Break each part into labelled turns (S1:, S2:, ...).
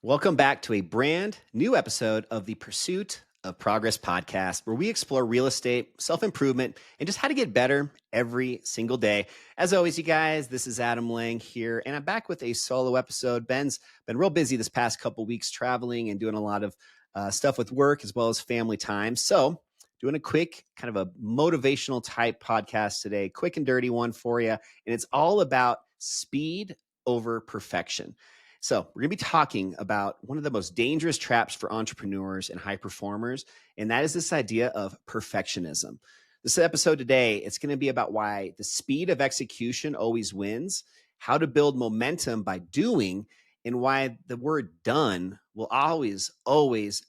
S1: Welcome back to a brand new episode of the Pursuit of Progress podcast, where we explore real estate, self improvement, and just how to get better every single day. As always, you guys, this is Adam Lang here, and I'm back with a solo episode. Ben's been real busy this past couple weeks traveling and doing a lot of stuff with work as well as family time. So, doing a quick kind of a motivational type podcast today, quick and dirty one for you. And it's all about speed over perfection. So, we're going to be talking about one of the most dangerous traps for entrepreneurs and high performers, and that is this idea of perfectionism. This episode today, it's going to be about why the speed of execution always wins, how to build momentum by doing, and why the word done will always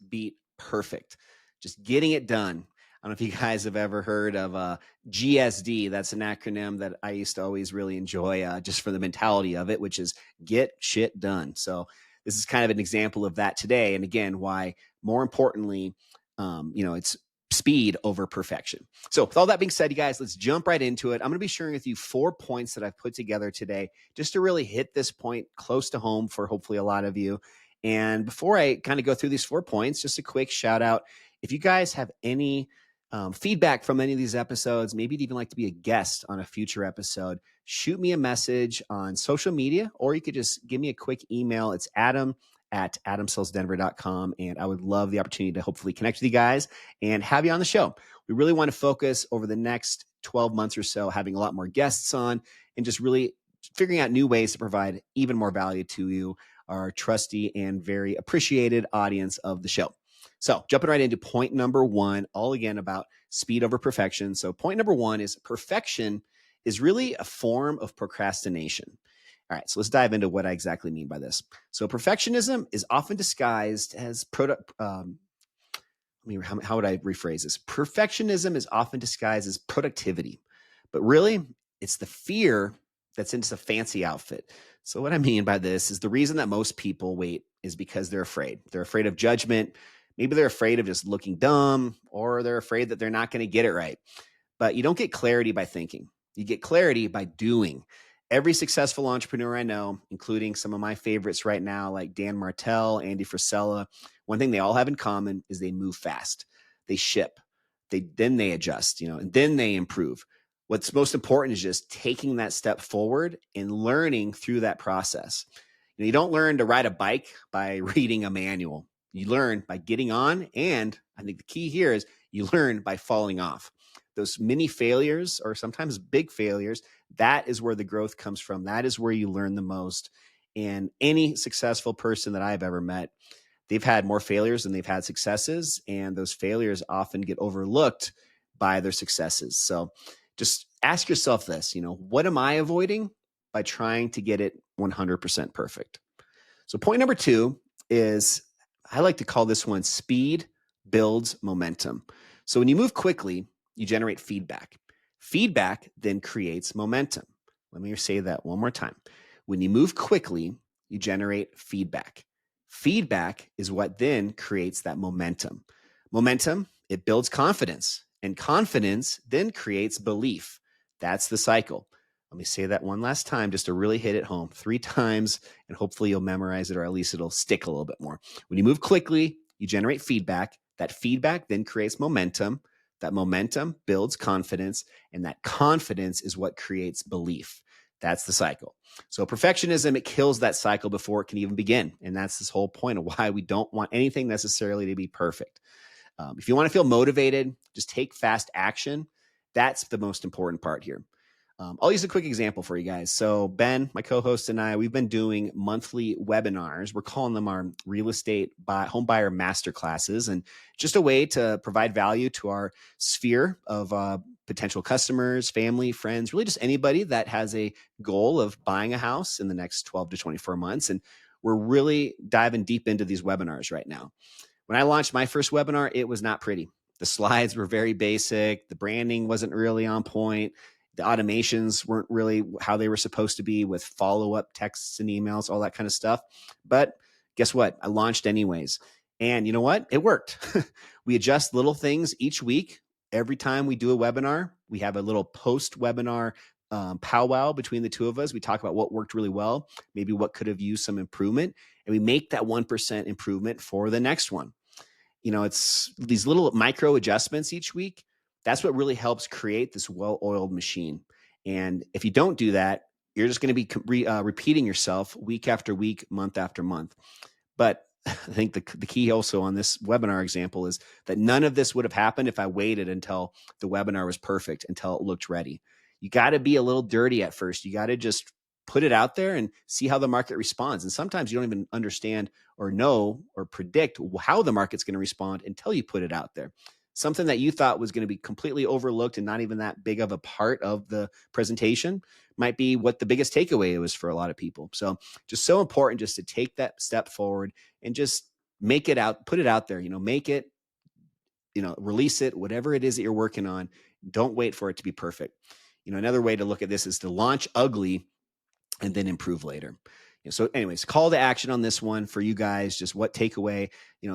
S1: beat perfect. Just getting it done. I don't know if you guys have ever heard of GSD. That's an acronym that I used to always really enjoy just for the mentality of it, which is get shit done. So this is kind of an example of that today. And again, why more importantly, it's speed over perfection. So with all that being said, you guys, let's jump right into it. I'm going to be sharing with you 4 points that I've put together today just to really hit this point close to home for hopefully a lot of you. And before I kind of go through these 4 points, just a quick shout out. If you guys have any feedback from any of these episodes, maybe you'd even like to be a guest on a future episode, shoot me a message on social media, or you could just give me a quick email. It's adam@adamsellsdenver.com. And I would love the opportunity to hopefully connect with you guys and have you on the show. We really want to focus over the next 12 months or so, having a lot more guests on and just really figuring out new ways to provide even more value to you, our trusty and very appreciated audience of the show. So jumping right into point number 1, all again about speed over perfection. So point number 1 is perfection is really a form of procrastination. All right, so let's dive into what I exactly mean by this. So perfectionism is often disguised as how would I rephrase this? Perfectionism is often disguised as productivity, but really it's the fear that's into a fancy outfit. So what I mean by this is the reason that most people wait is because they're afraid. They're afraid of judgment. Maybe they're afraid of just looking dumb, or they're afraid that they're not going to get it right. But you don't get clarity by thinking. You get clarity by doing. Every successful entrepreneur I know, including some of my favorites right now, like Dan Martell, Andy Frisella, one thing they all have in common is they move fast. They ship. Then they adjust, and then they improve. What's most important is just taking that step forward and learning through that process. You don't learn to ride a bike by reading a manual. You learn by getting on, and I think the key here is you learn by falling off. Those mini failures, or sometimes big failures, that is where the growth comes from. That is where you learn the most. And any successful person that I've ever met, they've had more failures than they've had successes, and those failures often get overlooked by their successes. So just ask yourself this, what am I avoiding by trying to get it 100% perfect? So point number 2 is, I like to call this one speed builds momentum. So when you move quickly, you generate feedback. Feedback then creates momentum. Let me say that one more time. When you move quickly, you generate feedback. Feedback is what then creates that momentum. Momentum, it builds confidence, and confidence then creates belief. That's the cycle. Let me say that one last time just to really hit it home 3 times, and hopefully you'll memorize it, or at least it'll stick a little bit more. When you move quickly, you generate feedback. That feedback then creates momentum. That momentum builds confidence, and that confidence is what creates belief. That's the cycle. So perfectionism, it kills that cycle before it can even begin. And that's this whole point of why we don't want anything necessarily to be perfect. If you want to feel motivated, just take fast action. That's the most important part here. I'll use a quick example for you guys. So Ben, my co-host, and I, we've been doing monthly webinars. We're calling them our real estate home buyer masterclasses, and just a way to provide value to our sphere of potential customers, family, friends, really just anybody that has a goal of buying a house in the next 12 to 24 months. And we're really diving deep into these webinars right now. When I launched my first webinar, it was not pretty. The slides were very basic. The branding wasn't really on point. The automations weren't really how they were supposed to be, with follow-up texts and emails, all that kind of stuff. But guess what? I launched anyways. And you know what? It worked. We adjust little things each week. Every time we do a webinar, we have a little post-webinar powwow between the two of us. We talk about what worked really well, maybe what could have used some improvement, and we make that 1% improvement for the next one. It's these little micro adjustments each week. That's what really helps create this well-oiled machine. And if you don't do that, you're just going to be repeating yourself week after week, month after month. But I think the key also on this webinar example is that none of this would have happened if I waited until the webinar was perfect, until it looked ready. You got to be a little dirty at first. You got to just put it out there and see how the market responds. And sometimes you don't even understand or know or predict how the market's going to respond until you put it out there. Something that you thought was going to be completely overlooked and not even that big of a part of the presentation might be what the biggest takeaway was for a lot of people. So just so important just to take that step forward and just make it out, put it out there, make it, release it, whatever it is that you're working on. Don't wait for it to be perfect. Another way to look at this is to launch ugly and then improve later. So anyways, call to action on this one for you guys. Just what takeaway,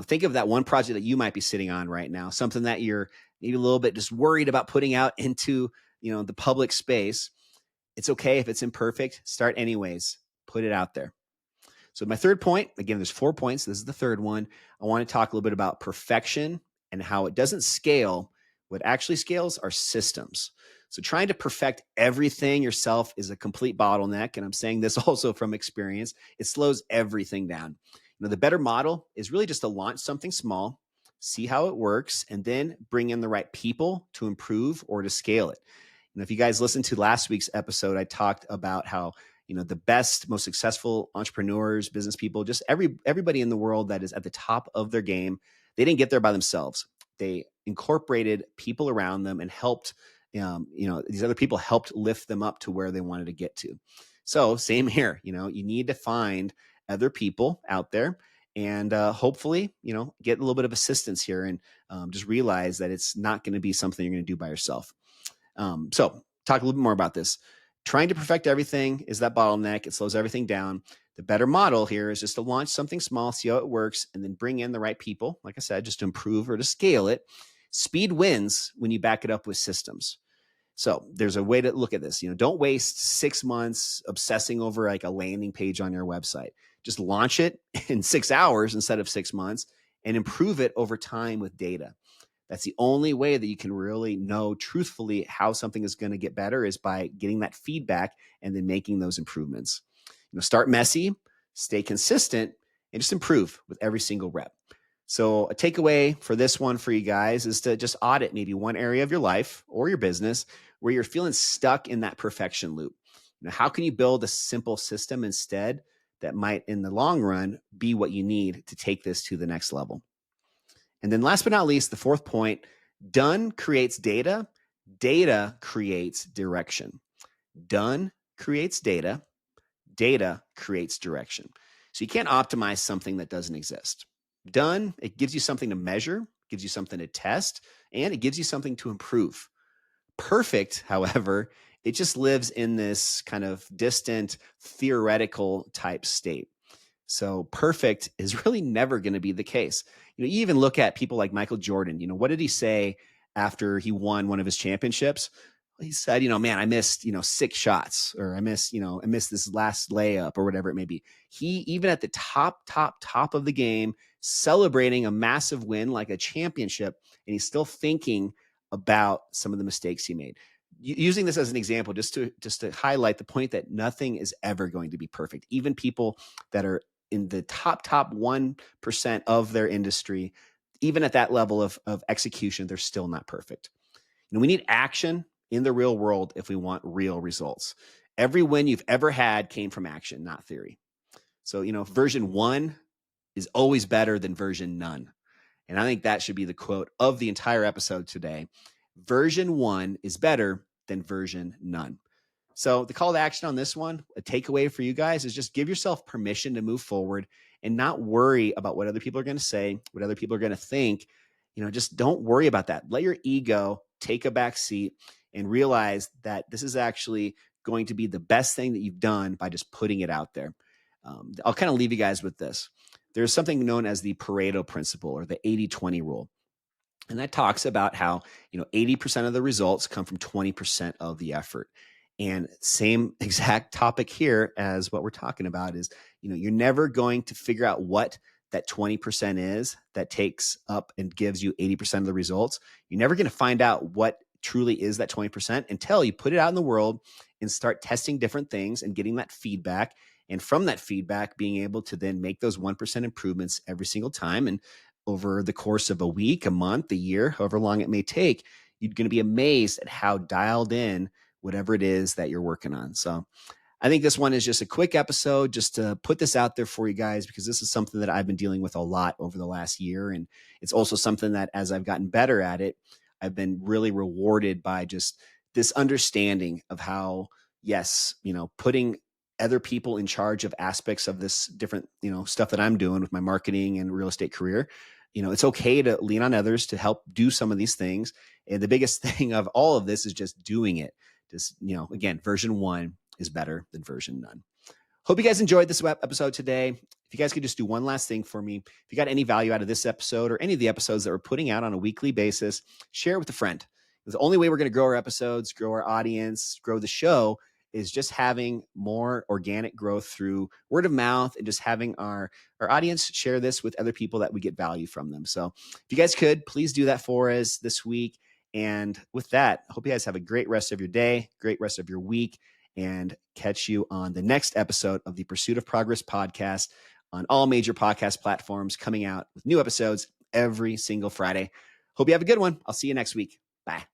S1: think of that one project that you might be sitting on right now, something that you're maybe a little bit just worried about putting out into, the public space. It's okay if it's imperfect. Start anyways. Put it out there. So my third point, again, there's 4 points. This is the third one. I want to talk a little bit about perfection and how it doesn't scale. What actually scales are systems. So trying to perfect everything yourself is a complete bottleneck. And I'm saying this also from experience. It slows everything down. The better model is really just to launch something small, see how it works, and then bring in the right people to improve or to scale it. If you guys listened to last week's episode, I talked about how the best, most successful entrepreneurs, business people, just everybody in the world that is at the top of their game, they didn't get there by themselves. They incorporated people around them and helped, these other people helped lift them up to where they wanted to get to. So same here, you need to find other people out there and hopefully, get a little bit of assistance here and just realize that it's not going to be something you're going to do by yourself. So talk a little bit more about this. Trying to perfect everything is that bottleneck. It slows everything down. The better model here is just to launch something small, see how it works, and then bring in the right people, like I said, just to improve or to scale it. Speed wins when you back it up with systems. So there's a way to look at this. Don't waste 6 months obsessing over like a landing page on your website. Just launch it in 6 hours instead of 6 months and improve it over time with data. That's the only way that you can really know truthfully how something is going to get better is by getting that feedback and then making those improvements. Start messy, stay consistent, and just improve with every single rep. So a takeaway for this one for you guys is to just audit maybe one area of your life or your business where you're feeling stuck in that perfection loop. How can you build a simple system instead that might, in the long run, be what you need to take this to the next level? And then last but not least, the fourth point, done creates data. Data creates direction. Done creates data. Data creates direction. So you can't optimize something that doesn't exist. Done, it gives you something to measure, gives you something to test, and it gives you something to improve. Perfect, however, it just lives in this kind of distant, theoretical type state. So perfect is really never going to be the case. You even look at people like Michael Jordan. What did he say after he won one of his championships? He said, man, I missed, 6 shots, or I missed this last layup, or whatever it may be. He, even at the top of the game, celebrating a massive win like a championship, and he's still thinking about some of the mistakes he made. Using this as an example, just to highlight the point that nothing is ever going to be perfect. Even people that are in the top 1% of their industry, even at that level of execution, they're still not perfect. We need action in the real world if we want real results. Every win you've ever had came from action, not theory. So, version 1 is always better than version none. And I think that should be the quote of the entire episode today. Version 1 is better than version none. So the call to action on this one, a takeaway for you guys, is just give yourself permission to move forward and not worry about what other people are going to say, what other people are going to think. Just don't worry about that. Let your ego take a back seat and realize that this is actually going to be the best thing that you've done by just putting it out there. I'll kind of leave you guys with this. There's something known as the Pareto principle, or the 80-20 rule. And that talks about how, 80% of the results come from 20% of the effort. And same exact topic here as what we're talking about is, you're never going to figure out what that 20% is that takes up and gives you 80% of the results. You're never going to find out what truly is that 20% until you put it out in the world and start testing different things and getting that feedback. And from that feedback, being able to then make those 1% improvements every single time. And over the course of a week, a month, a year, however long it may take, you're going to be amazed at how dialed in whatever it is that you're working on. So I think this one is just a quick episode just to put this out there for you guys, because this is something that I've been dealing with a lot over the last year. And it's also something that as I've gotten better at it, I've been really rewarded by just this understanding of how, yes, putting other people in charge of aspects of this different, stuff that I'm doing with my marketing and real estate career. It's okay to lean on others to help do some of these things. And the biggest thing of all of this is just doing it. Just, again, version 1 is better than version none. Hope you guys enjoyed this episode today. If you guys could just do one last thing for me, if you got any value out of this episode or any of the episodes that we're putting out on a weekly basis, share it with a friend. The only way we're going to grow our episodes, grow our audience, grow the show is just having more organic growth through word of mouth and just having our audience share this with other people that we get value from them. So if you guys could, please do that for us this week. And with that, I hope you guys have a great rest of your day, great rest of your week, and catch you on the next episode of the Pursuit of Progress podcast on all major podcast platforms, coming out with new episodes every single Friday. Hope you have a good one. I'll see you next week. Bye.